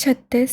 36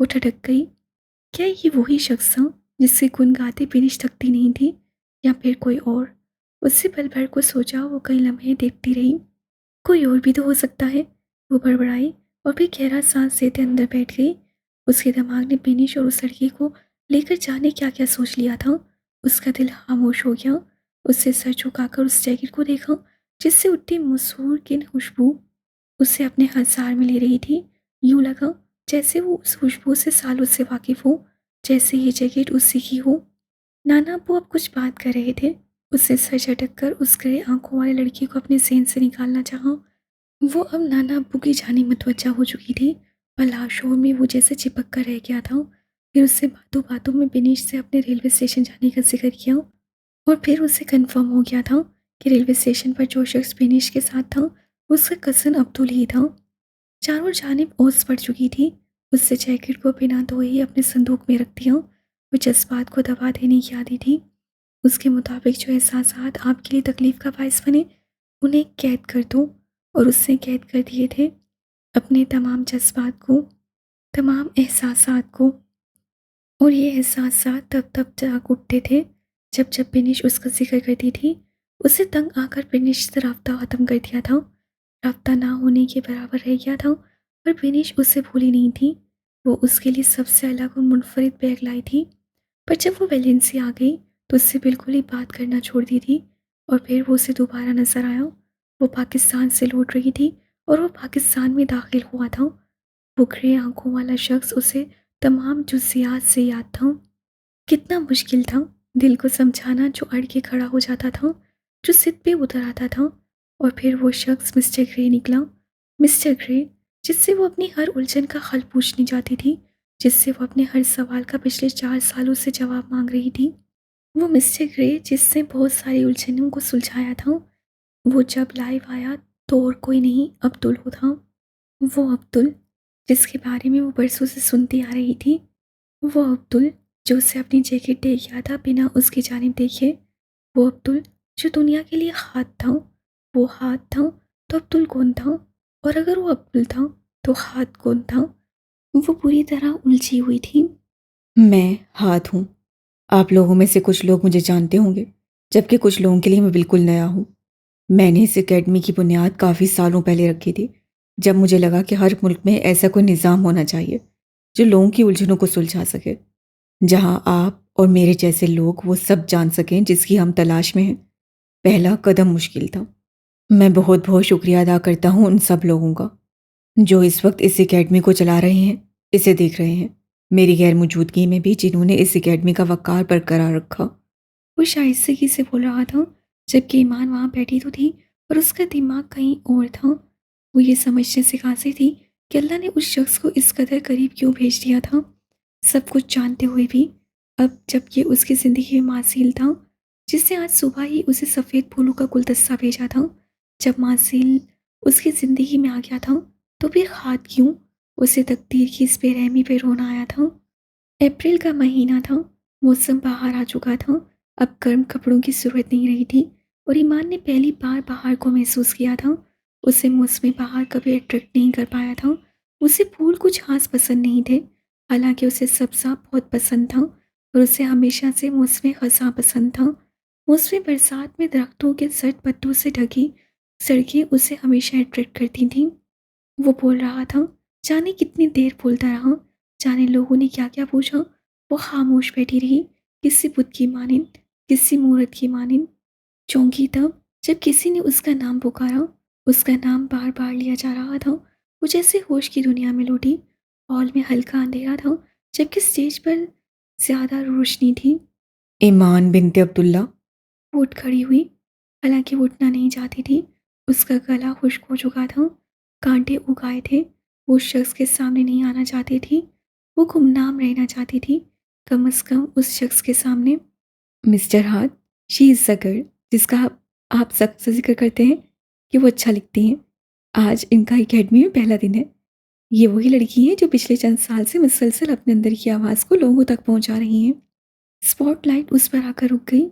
وہ ٹھٹک گئی۔ کیا یہ وہی شخص تھا جس سے گنگاتے بینش تھکتی نہیں تھی، یا پھر کوئی اور؟ اس سے پل بھر کو سوچا، وہ کئی لمحے دیکھتی رہی۔ کوئی اور بھی تو ہو سکتا ہے، وہ بڑبڑائی اور پھر گہرا سانس لیتے اندر بیٹھ گئی۔ اس کے دماغ نے بینش اور اس لڑکی کو لے کر جانے کیا کیا سوچ لیا تھا۔ اس کا دل خاموش ہو گیا۔ اس سے سر جھکا کر اس جیکٹ کو دیکھا جس سے اٹھتی مسحور کن خوشبو اسے اپنے ہزار میں لے رہی تھی۔ یوں لگا جیسے وہ اس خوشبو سے سالوں سے واقف ہو، جیسے یہ جیکٹ اسی کی ہو۔ نانا ابو اب کچھ بات کر رہے تھے۔ اس سے سر جھٹک کر اس گرے آنکھوں والے لڑکی کو اپنے ذہن سے نکالنا چاہا۔ وہ اب نانا ابو کی جانب متوجہ ہو چکی تھی، پر لاشور میں وہ جیسے چپک کر رہ گیا تھا۔ پھر اس سے باتوں باتوں میں بینش سے اپنے ریلوے اسٹیشن جانے کا ذکر کیا، اور پھر اسے کنفرم ہو گیا تھا کہ ریلوے اسٹیشن پر جو شخص بینش کے ساتھ تھا اس کا کزن عبدل ہی تھا۔ چاروں جانب اوس پڑ چکی تھی۔ اس سے جیکٹ کو بنا دھوئے ہی اپنے صندوق میں رکھ دیا۔ وہ جذبات کو دبا دینے کی عادی تھی۔ اس کے مطابق جو احساسات آپ کے لیے تکلیف کا باعث بنے انہیں قید کر دو، اور اس نے قید کر دیے تھے اپنے تمام جذبات کو، تمام احساسات کو۔ اور یہ احساسات تب تب جاگ اٹھتے تھے جب جب بینش اس کا ذکر کرتی تھی۔ اسے تنگ آ کر بینش سے رابطہ ختم کر دیا تھا۔ رابطہ نہ ہونے کے برابر رہ گیا تھا، پر بینش اسے بھولی نہیں تھی۔ وہ اس کے لیے سب سے الگ اور منفرد بیگ لائی تھی، پر جب وہ ویلنسی آ گئی تو اس سے بالکل ہی بات کرنا چھوڑ دی تھی۔ اور پھر وہ اسے دوبارہ نظر آیا۔ وہ پاکستان سے لوٹ رہی تھی اور وہ پاکستان میں داخل ہوا تھا۔ وہ گھرے آنکھوں والا شخص اسے تمام جزیات سے یاد تھا۔ کتنا مشکل تھا دل کو سمجھانا جو اڑ کے کھڑا ہو جاتا تھا، جو ضد پہ اتر آتا تھا۔ اور پھر وہ شخص مسٹر گرے نکلا۔ مسٹر گرے جس سے وہ اپنی ہر الجھن کا حل پوچھنے جاتی تھی، جس سے وہ اپنے ہر سوال کا پچھلے 4 سالوں سے جواب مانگ رہی تھی۔ وہ مسٹر گرے جس سے بہت ساری الجھنوں کو سلجھایا تھا۔ وہ جب لائیو آیا تو اور کوئی نہیں، عبدل ہو تھا۔ وہ عبدل جس کے بارے میں وہ برسوں سے سنتی آ رہی تھی۔ وہ عبدل جو اسے اپنی جیکٹ دے گیا تھا بنا اس کی جانب دیکھے۔ وہ عبدل جو دنیا کے لیے ہاتھ تھا۔ وہ ہاتھ تھا تو عبدل کون تھا؟ اور اگر وہ عبدل تھا تو ہاتھ کون تھا؟ وہ پوری طرح الجھی ہوئی تھی۔ میں ہاتھ ہوں۔ آپ لوگوں میں سے کچھ لوگ مجھے جانتے ہوں گے، جبکہ کچھ لوگوں کے لیے میں بالکل نیا ہوں۔ میں نے اس اکیڈمی کی بنیاد کافی سالوں پہلے رکھی تھی، جب مجھے لگا کہ ہر ملک میں ایسا کوئی نظام ہونا چاہیے جو لوگوں کی الجھنوں کو سلجھا سکے، جہاں آپ اور میرے جیسے لوگ وہ سب جان سکیں جس کی ہم تلاش میں ہیں۔ پہلا قدم مشکل تھا۔ میں بہت بہت شکریہ ادا کرتا ہوں ان سب لوگوں کا جو اس وقت اس اکیڈمی کو چلا رہے ہیں، اسے دیکھ رہے ہیں، میری غیر موجودگی میں بھی جنہوں نے اس اکیڈمی کا وقار برقرار رکھا۔ وہ شائستگی سے بول رہا تھا، جبکہ ایمان وہاں بیٹھی تو تھی اور اس کا دماغ کہیں اور تھا۔ وہ یہ سمجھنے سے قاصر تھی کہ اللہ نے اس شخص کو اس قدر قریب کیوں بھیج دیا تھا، سب کچھ جانتے ہوئے بھی۔ اب جب یہ اس کی زندگی میں ماسیل تھا، جس نے آج صبح ہی اسے سفید پھولوں کا گلدستہ بھیجا تھا، جب ماسیل اس کی زندگی میں آ گیا تھا تو پھر ہاتھ کیوں؟ اسے تقدیر کی اس بے رحمی پہ رونا آیا تھا۔ اپریل کا مہینہ تھا، موسم باہر آ چکا تھا، اب گرم کپڑوں کی ضرورت نہیں رہی تھی، اور ایمان نے پہلی بار بہار کو محسوس کیا تھا۔ اسے موسم بہار کبھی اٹریکٹ نہیں کر پایا تھا۔ اسے پھول کچھ خاص پسند نہیں تھے، حالانکہ اسے سبزہ بہت پسند تھا، اور اسے ہمیشہ سے موسم خزاں پسند تھا۔ موسم برسات میں درختوں کے زرد پتوں سے ڈھکی سڑکیں اسے ہمیشہ اٹریکٹ کرتی تھیں۔ وہ بول رہا تھا، جانے کتنی دیر بولتا رہا، جانے لوگوں نے کیا کیا پوچھا۔ وہ خاموش بیٹھی رہی، کسی بت کی مانند، کسی مورت کی مانند۔ چونکی تب جب کسی نے اس کا نام پکارا، اس کا نام بار بار لیا جا رہا تھا۔ وہ جیسے ہوش کی دنیا میں لوٹی۔ ہال میں ہلکا اندھیرا تھا، جبکہ اسٹیج پر زیادہ روشنی تھی۔ ایمان بنت عبداللہ۔ وہ اٹھ کھڑی ہوئی، حالانکہ وہ اٹھنا نہیں چاہتی تھی۔ اس کا گلا خشک ہو چکا تھا، کانٹے اگائے تھے۔ وہ اس شخص کے سامنے نہیں آنا چاہتی تھی، وہ گمنام رہنا چاہتی تھی، کم از کم اس شخص کے سامنے۔ مسٹر ہاتھ، شی از اے گرل جس کا آپ سخت سے ذکر کرتے ہیں کہ وہ اچھا لکھتی ہیں۔ آج ان کا اکیڈمی میں پہلا دن ہے۔ یہ وہی لڑکی ہیں جو پچھلے چند سال سے مسلسل اپنے اندر کی آواز کو لوگوں تک پہنچا رہی ہیں۔ اسپاٹ لائٹ اس پر آ کر رک گئی۔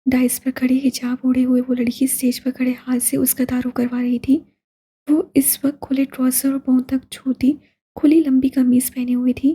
ڈائس پر کھڑے حجاب اوڑے ہوئے وہ لڑکی اسٹیج پر کھڑے ہاتھ سے اس کا تعارف کروا رہی تھی۔ وہ اس وقت کھلے ٹراؤزر اور پاؤں تک چھوٹی کھلی لمبی قمیض پہنے ہوئی تھی۔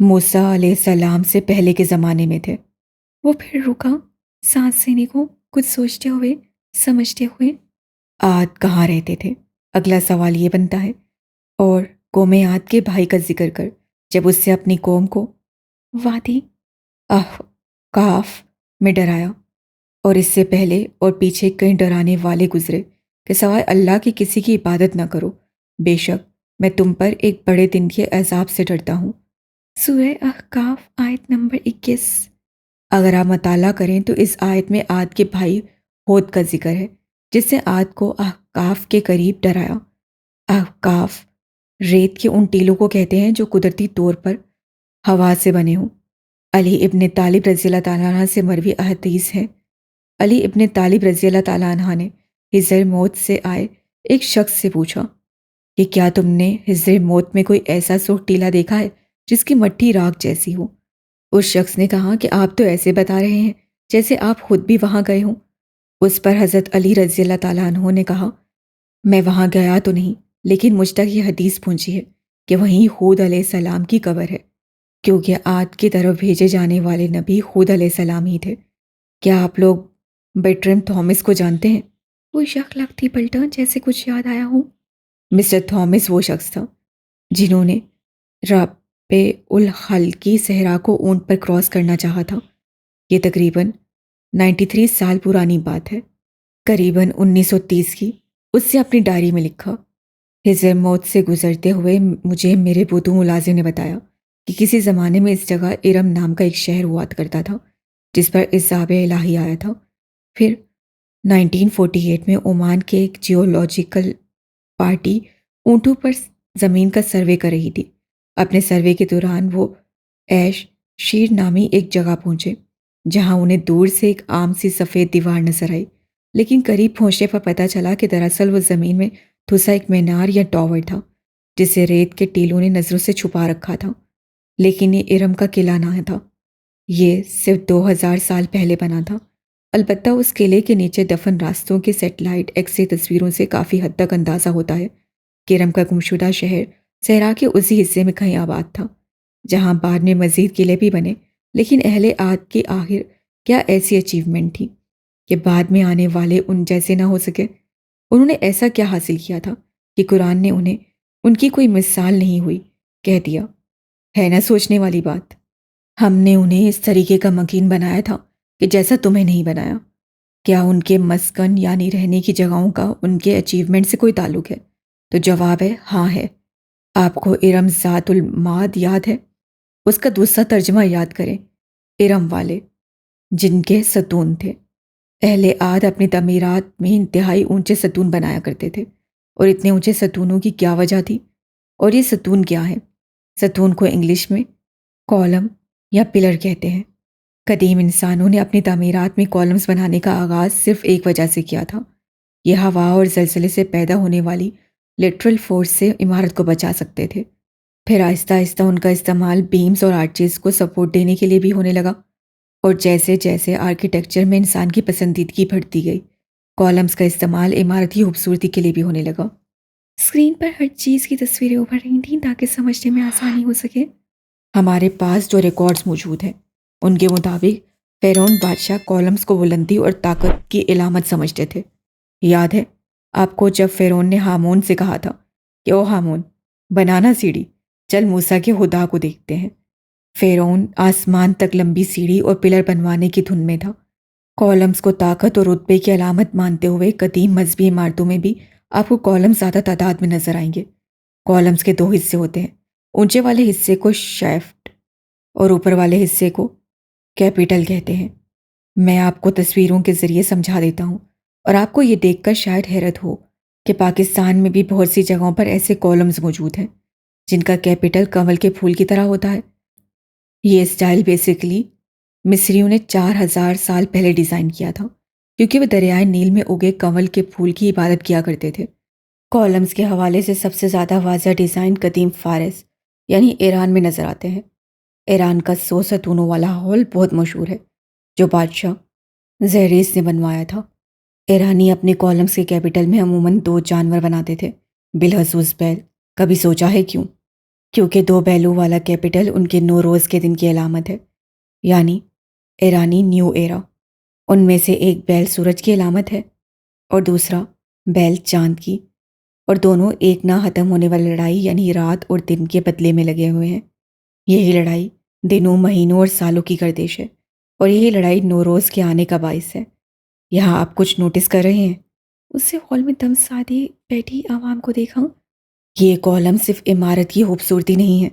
موسیٰ علیہ السلام سے پہلے کے زمانے میں تھے۔ وہ پھر رکا، سانس لینے کو، کچھ سوچتے ہوئے، سمجھتے ہوئے۔ عاد کہاں رہتے تھے؟ اگلا سوال یہ بنتا ہے۔ اور قوم عاد کے بھائی کا ذکر کر جب اس سے اپنی قوم کو وادی کاف میں ڈرایا، اور اس سے پہلے اور پیچھے کئی ڈرانے والے گزرے کہ سوائے اللہ کی کسی کی عبادت نہ کرو، بے شک میں تم پر ایک بڑے دن کے عذاب سے ڈرتا ہوں۔ سورہ احقاف آیت نمبر 21۔ اگر آپ مطالعہ کریں تو اس آیت میں عاد کے بھائی ہود کا ذکر ہے، جس نے عاد کو احقاف کے قریب ڈرایا۔ احقاف ریت کے ان ٹیلوں کو کہتے ہیں جو قدرتی طور پر ہوا سے بنے ہوں۔ علی ابن طالب رضی اللہ تعالیٰ عنہ سے مروی احادیث ہے۔ علی ابن طالب رضی اللہ تعالیٰ عنہ نے حجر موت سے آئے ایک شخص سے پوچھا کہ کیا تم نے حجر موت میں کوئی ایسا سرخ ٹیلا دیکھا ہے جس کی مٹی راکھ جیسی ہو؟ اس شخص نے کہا کہ آپ تو ایسے بتا رہے ہیں جیسے آپ خود بھی وہاں گئے ہوں۔ اس پر حضرت علی رضی اللہ تعالیٰ عنہ نے کہا، میں وہاں گیا تو نہیں، لیکن مجھ تک یہ حدیث پہنچی ہے کہ وہیں ہود علیہ السلام کی قبر ہے، کیونکہ عاد کی طرف بھیجے جانے والے نبی ہود علیہ السلام ہی تھے۔ کیا آپ لوگ برٹرم تھامس کو جانتے ہیں؟ وہ شک لگتی پلٹا جیسے کچھ یاد آیا ہو۔ مسٹر تھامس وہ شخص تھا جنہوں نے رب الخلق کی صحرا کو اونٹ پر کراس کرنا چاہا تھا۔ یہ تقریباً 93 سال پرانی بات ہے، قریباً 1930 کی۔ اس سے اپنی ڈائری میں لکھا، حجر موت سے گزرتے ہوئے مجھے میرے بدو ملازم نے بتایا کہ کسی زمانے میں اس جگہ ارم نام کا ایک شہر ہوا کرتا تھا جس پر عذاب الہی آیا تھا۔ پھر 1948 میں عمان کے ایک جیولوجیکل پارٹی اونٹوں پر زمین کا سروے کر رہی تھی۔ اپنے سروے کے دوران وہ ایش شیر نامی ایک جگہ پہنچے جہاں انہیں دور سے ایک عام سی سفید دیوار نظر آئی، لیکن قریب پہنچنے پر پتہ چلا کہ دراصل وہ زمین میں دھسا ایک مینار یا ٹاور تھا جسے ریت کے ٹیلوں نے نظروں سے چھپا رکھا تھا۔ لیکن یہ ارم کا قلعہ نہ تھا، یہ صرف 2000 سال پہلے بنا تھا۔ البتہ اس قلعے کے نیچے دفن راستوں کے سیٹلائٹ ایکس رے تصویروں سے کافی حد تک اندازہ ہوتا ہے کہ ارم کا گمشدہ شہر صحرا کے اسی حصے میں کہیں آباد تھا جہاں بعد میں مزید قلعے بھی بنے۔ لیکن اہل عاد کی آخر کیا ایسی اچیومنٹ تھی کہ بعد میں آنے والے ان جیسے نہ ہو سکے؟ انہوں نے ایسا کیا حاصل کیا تھا کہ قرآن نے انہیں ان کی کوئی مثال نہیں ہوئی کہہ دیا؟ ہے نا سوچنے والی بات؟ ہم نے انہیں اس طریقے کا مکین بنایا تھا کہ جیسا تمہیں نہیں بنایا۔ کیا ان کے مسکن یعنی رہنے کی جگہوں کا ان کے اچیومنٹ سے کوئی تعلق ہے؟ تو جواب ہے ہاں ہے۔ آپ کو ارم ذات المعاد یاد ہے؟ اس کا دوسرا ترجمہ یاد کریں، ارم والے جن کے ستون تھے۔ اہل عاد اپنی تعمیرات میں انتہائی اونچے ستون بنایا کرتے تھے۔ اور اتنے اونچے ستونوں کی کیا وجہ تھی؟ اور یہ ستون کیا ہے؟ ستون کو انگلش میں کالم یا پلر کہتے ہیں۔ قدیم انسانوں نے اپنی تعمیرات میں کالمز بنانے کا آغاز صرف ایک وجہ سے کیا تھا، یہ ہوا اور زلزلے سے پیدا ہونے والی لیٹرل فورس سے عمارت کو بچا سکتے تھے۔ پھر آہستہ آہستہ ان کا استعمال بیمز اور آرچز کو سپورٹ دینے کے لیے بھی ہونے لگا، اور جیسے جیسے آرکیٹیکچر میں انسان کی پسندیدگی بڑھتی گئی، کالمز کا استعمال عمارتی خوبصورتی کے لیے بھی ہونے لگا۔ اسکرین پر ہر چیز کی تصویریں ابھر رہی تھیں تاکہ سمجھنے میں آسانی ہو سکے۔ ہمارے پاس جو ریکارڈز موجود ہیں ان کے مطابق فرعون بادشاہ کالمز کو بلندی اور طاقت کی علامت سمجھتے تھے۔ یاد ہے آپ کو جب فرعون نے ہامون سے کہا تھا کہ او ہامون بنانا سیڑھی، چل موسیٰ کے خدا کو دیکھتے ہیں۔ فرعون آسمان تک لمبی سیڑھی اور پلر بنوانے کی دھن میں تھا۔ کالمز کو طاقت اور رتبے کی علامت مانتے ہوئے قدیم مذہبی عمارتوں میں بھی آپ کو کالمز زیادہ تعداد میں نظر آئیں گے۔ کالمز کے دو حصے ہوتے ہیں، اونچے والے حصے کو شیفٹ اور اوپر والے حصے کو کیپیٹل کہتے ہیں۔ میں آپ کو تصویروں کے ذریعے سمجھا دیتا ہوں، اور آپ کو یہ دیکھ کر شاید حیرت ہو کہ پاکستان میں بھی بہت سی جگہوں پر ایسے کالمز موجود ہیں جن کا کیپیٹل کنول کے پھول کی طرح ہوتا ہے۔ یہ اسٹائل بیسیکلی مصریوں نے 4000 سال پہلے ڈیزائن کیا تھا، کیونکہ وہ دریائے نیل میں اگے کنول کے پھول کی عبادت کیا کرتے تھے۔ کالمز کے حوالے سے سب سے زیادہ واضح ڈیزائن قدیم فارس یعنی ایران میں نظر آتے ہیں۔ ایران کا 100 ستونوں والا ہال بہت مشہور ہے جو بادشاہ زیریس نے بنوایا تھا۔ ایرانی اپنے کالمز کے کیپیٹل میں عموماً 2 جانور بناتے تھے، بالخصوص بیل۔ کبھی سوچا ہے کیوں؟ کیونکہ 2 بیلوں والا کیپٹل ان کے نوروز کے دن کی علامت ہے، یعنی ایرانی نیو ایرا۔ ان میں سے ایک بیل سورج کی علامت ہے اور دوسرا بیل چاند کی، اور دونوں ایک نہ ختم ہونے والی لڑائی یعنی رات اور دن کے بدلے میں لگے ہوئے ہیں۔ یہی لڑائی دنوں، مہینوں اور سالوں کی گردش ہے، اور یہی لڑائی نوروز کے آنے کا باعث ہے۔ یہاں آپ کچھ نوٹس کر رہے ہیں؟ اس سے ہال میں دم سادے بیٹھی عوام کو دیکھا۔ یہ کالم صرف عمارت کی خوبصورتی نہیں ہے،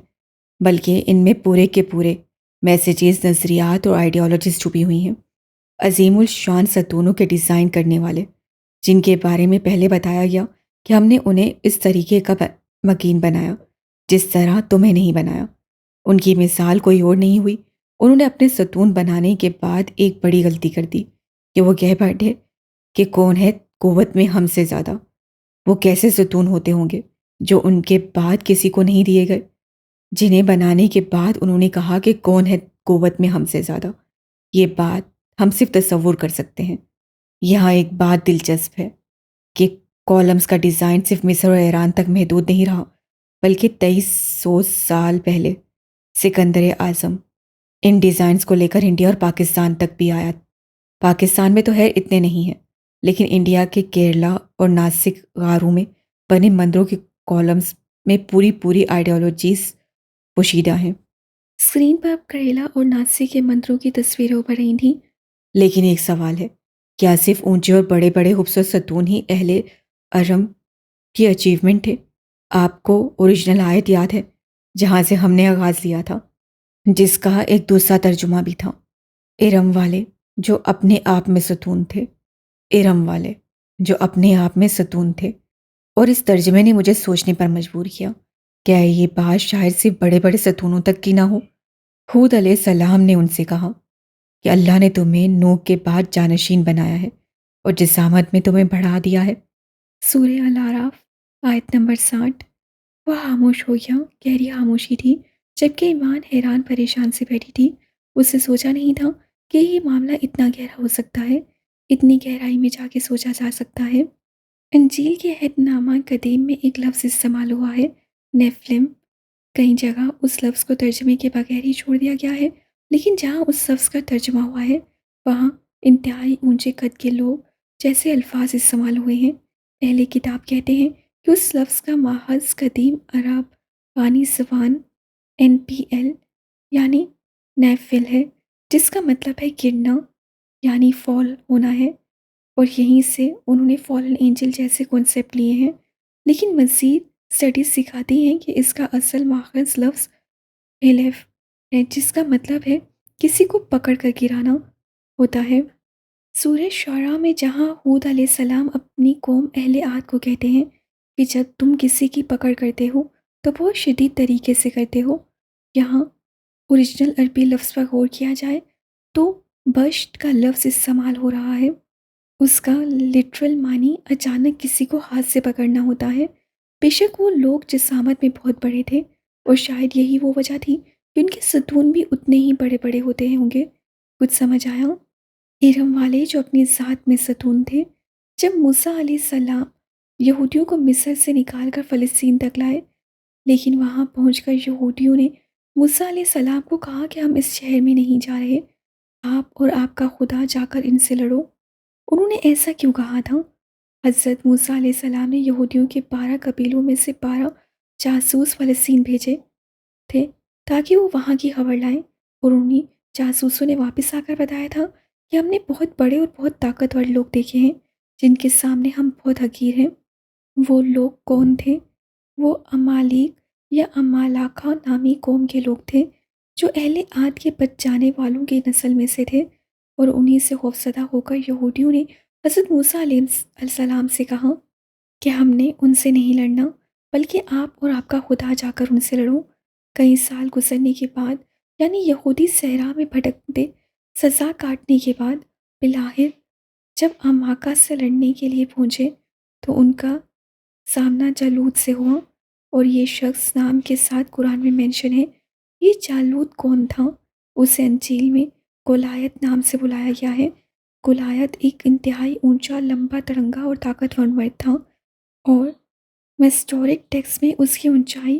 بلکہ ان میں پورے کے پورے میسیجز، نظریات اور آئیڈیالوجیز چھپی ہوئی ہیں۔ عظیم الشان ستونوں کے ڈیزائن کرنے والے، جن کے بارے میں پہلے بتایا گیا کہ ہم نے انہیں اس طریقے کا مکین بنایا جس طرح تمہیں نہیں بنایا، ان کی مثال کوئی اور نہیں ہوئی۔ انہوں نے اپنے ستون بنانے کے بعد ایک بڑی غلطی کر دی کہ وہ کہہ بیٹھے کہ کون ہے قوت میں ہم سے زیادہ۔ وہ کیسے ستون ہوتے ہوں گے جو ان کے بعد کسی کو نہیں دیے گئے، جنہیں بنانے کے بعد انہوں نے کہا کہ کون ہے قوت میں ہم سے زیادہ۔ یہ بات ہم صرف تصور کر سکتے ہیں۔ یہاں ایک بات دلچسپ ہے کہ کالمز کا ڈیزائن صرف مصر اور ایران تک محدود نہیں رہا، بلکہ 2300 سال پہلے سکندر اعظم ان ڈیزائنز کو لے کر انڈیا اور پاکستان تک بھی آیا۔ پاکستان میں تو خیر اتنے نہیں ہیں، لیکن انڈیا کے کیرلا اور ناسک غاروں میں بنے مندروں کے کالمز میں پوری آئیڈیالوجیز پوشیدہ ہیں۔ اسکرین پر اب کریلا اور ناسی کے مندروں کی تصویریں ابھر رہی تھیں۔ لیکن ایک سوال ہے، کیا صرف اونچے اور بڑے بڑے خوبصورت ستون ہی اہل ارم کی اچیومنٹ تھے؟ آپ کو اوریجنل آیت یاد ہے جہاں سے ہم نے آغاز لیا تھا، جس کا ایک دوسرا ترجمہ بھی تھا، ارم والے جو اپنے آپ میں ستون تھے، ارم والے جو اپنے آپ میں ستون تھے۔ اور اس ترجمے نے مجھے سوچنے پر مجبور کیا، کیا یہ بات شاید صرف بڑے بڑے ستونوں تک کی نہ ہو؟ ہود علیہ السلام نے ان سے کہا کہ اللہ نے تمہیں نوح کے بعد جانشین بنایا ہے اور جسامت میں تمہیں بڑھا دیا ہے۔ سورہ الاعراف آیت نمبر 60۔ وہ خاموش ہو گیا، گہری خاموشی تھی، جبکہ ایمان حیران پریشان سے بیٹھی تھی۔ اس نے سوچا نہیں تھا کہ یہ معاملہ اتنا گہرا ہو سکتا ہے، اتنی گہرائی میں جا کے سوچا جا سکتا ہے۔ انجیل کے عہد نامہ قدیم میں ایک لفظ استعمال ہوا ہے، نیفلم۔ کئی جگہ اس لفظ کو ترجمے کے بغیر ہی چھوڑ دیا گیا ہے، لیکن جہاں اس لفظ کا ترجمہ ہوا ہے وہاں انتہائی اونچے قد کے لوگ جیسے الفاظ استعمال ہوئے ہیں۔ اہل کتاب کہتے ہیں کہ اس لفظ کا ماخذ قدیم عرب بانی زبان NPL یعنی نیفل ہے، جس کا مطلب ہے گرنا یعنی فال ہونا ہے، اور یہیں سے انہوں نے فالن اینجل جیسے کانسیپٹ لیے ہیں۔ لیکن مزید اسٹڈیز سکھاتی ہیں کہ اس کا اصل ماخذ لفظ ایلیف ہے، جس کا مطلب ہے کسی کو پکڑ کر گرانا ہوتا ہے۔ سورہ شعراء میں جہاں ہود علیہ السلام اپنی قوم اہل عاد کو کہتے ہیں کہ جب تم کسی کی پکڑ کرتے ہو تو بہت شدید طریقے سے کرتے ہو، یہاں اوریجنل عربی لفظ پر غور کیا جائے تو بشت کا لفظ استعمال ہو رہا ہے۔ اس کا لٹرل معنی اچانک کسی کو ہاتھ سے پکڑنا ہوتا ہے۔ بے شک وہ لوگ جسامت میں بہت بڑے تھے، اور شاید یہی وہ وجہ تھی کہ ان کے ستون بھی اتنے ہی بڑے بڑے ہوتے ہوں گے۔ کچھ سمجھ آیا؟ ارم والے جو اپنی ذات میں ستون تھے، جب موسیٰ علیہ السلام یہودیوں کو مصر سے نکال کر فلسطین تک لائے، لیکن وہاں پہنچ کر یہودیوں نے موسیٰ علیہ السلام کو کہا کہ ہم اس شہر میں نہیں جا رہے، آپ اور آپ کا خدا جا کر ان سے لڑو۔ انہوں نے ایسا کیوں کہا تھا؟ حضرت موسیٰ علیہ السلام نے یہودیوں کے 12 قبیلوں میں سے 12 جاسوس فلسطین بھیجے تھے تاکہ وہ وہاں کی خبر لائیں، اور انہیں جاسوسوں نے واپس آ کر بتایا تھا کہ ہم نے بہت بڑے اور بہت طاقتور لوگ دیکھے ہیں جن کے سامنے ہم بہت حقیر ہیں۔ وہ لوگ کون تھے؟ وہ امالیق یا امالاقہ نامی قوم کے لوگ تھے جو اہل عاد کے بچ جانے والوں کی نسل میں سے تھے، اور انہی سے خوفزدہ ہو کر یہودیوں نے حضرت موسیٰ علیہ السلام سے کہا کہ ہم نے ان سے نہیں لڑنا، بلکہ آپ اور آپ کا خدا جا کر ان سے لڑو۔ کئی سال گزرنے کے بعد، یعنی یہودی صحرا میں بھٹکتے سزا کاٹنے کے بعد، بالآخر جب اماکہ سے لڑنے کے لیے پہنچے تو ان کا سامنا جالوت سے ہوا، اور یہ شخص نام کے ساتھ قرآن میں مینشن ہے۔ یہ جالوت کون تھا؟ اسے انجیل میں گولیات نام سے بلایا گیا ہے۔ گولیات ایک انتہائی اونچا، لمبا، ترنگا اور طاقتور مرد تھا، اور میسٹورک ٹیکسٹ میں اس کی اونچائی